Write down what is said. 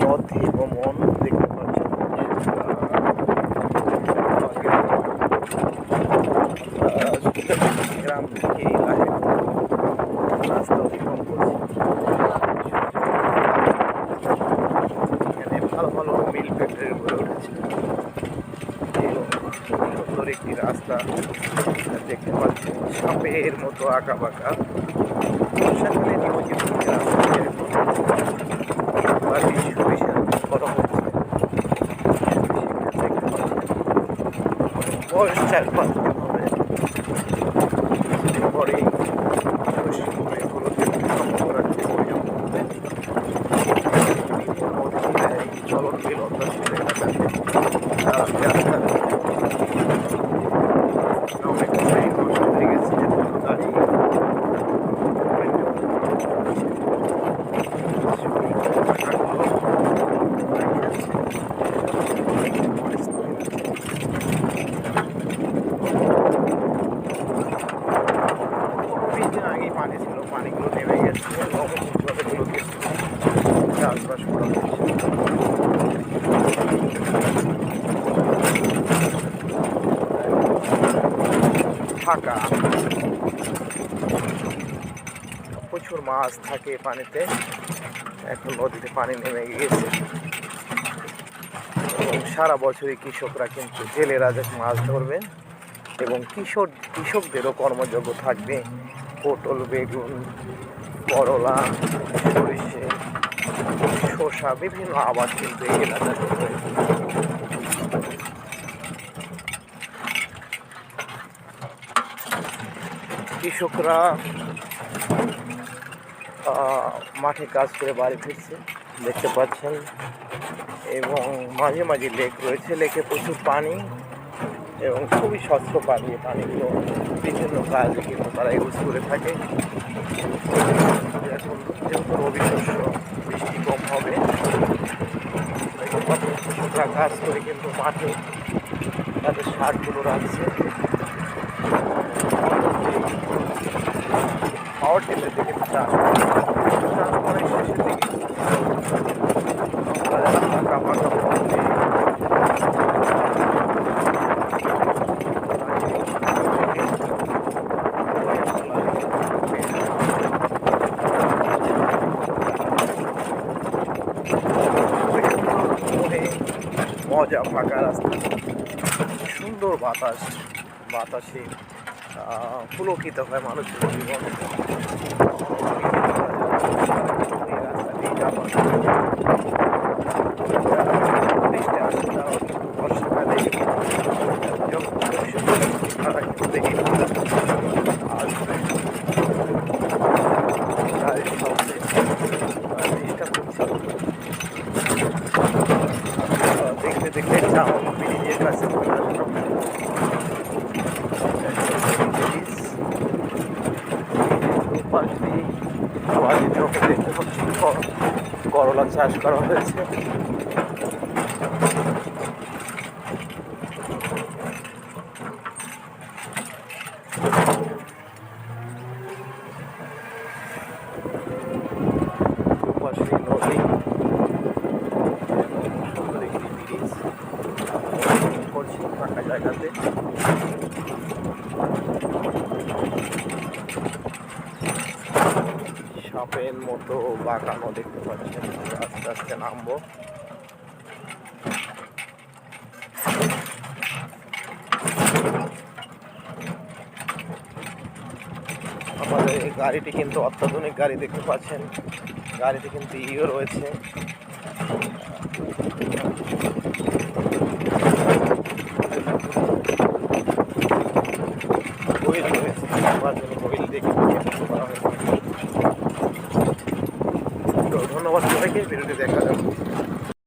পথে ভ্রমণ দেখতে পাচ্ছেন। গ্রাম থেকে রাস্তা অতিক্রম করছি। এখানে ভালো ভালো মিল ফ্যাক্টরি গড়ে উঠেছে এবং সুন্দর একটি রাস্তা দেখতে পাচ্ছেন, সাপের মতো আঁকা বাঁকা। সেখানে নিয়োজিত বয়স 4-5 দিন হবে। পরে চলন বিল আগেই পানি ছিল, পানিগুলো নেমে গেছে, জলগুলোকে চাষবাস করা হচ্ছে। ফাঁকা, প্রচুর মাছ থাকে পানিতে। এখন নদীতে পানি নেমে গিয়েছে এবং সারা বছরই কৃষকরা কিন্তু জেলেরা মাছ ধরবেন এবং কৃষকদেরও কর্মযোগ্য থাকবে। পটল, বেগুন, করলা, সরিষে, শসা, বিভিন্ন আবাদ কিন্তু এই এলাকাতে রয়েছে। কৃষকরা মাঠে কাজ করে বাড়ি ফিরছে দেখতে পাচ্ছেন এবং মাঝে মাঝে লেক রয়েছে, লেকে প্রচুর পানি এবং খুবই স্বচ্ছ পানি। পানিগুলো বিভিন্ন কাজে কিন্তু তারা ইউজ করে থাকে। এখন যেহেতু রবি শস্য, বৃষ্টি কম হবে, কৃষকরা কাজ করে কিন্তু মাঠে তাদের সারগুলো রাখছে। পাওয়ার টিপের দিকে চাষ করে শেষের দিকে ফাঁকা ফাঁকা মজা, ফাঁকা রাস্তা, সুন্দর বাতাসে পুলকিত হয় মানুষের জীবন। বর্ষাকালে দেখতে দেখতে যাও ব্রিজের কাছে করলা চাষ করা হয়েছে। নদী, সুন্দর একটি ব্রিজ করছি ফাঁকা জায়গাতে। সাপের মতো বাঁকানো দেখতে পাচ্ছেন। আস্তে আস্তে নামবো। আমাদের এই গাড়িটি কিন্তু অত্যাধুনিক গাড়ি দেখতে পাচ্ছেন। গাড়িতে কিন্তু ইও রয়েছে। হুইল রয়েছে, হুইল দেখে করা হয়েছে। তো ধন্যবাদ সবাইকে, ভিডিওটি দেখা যাবে।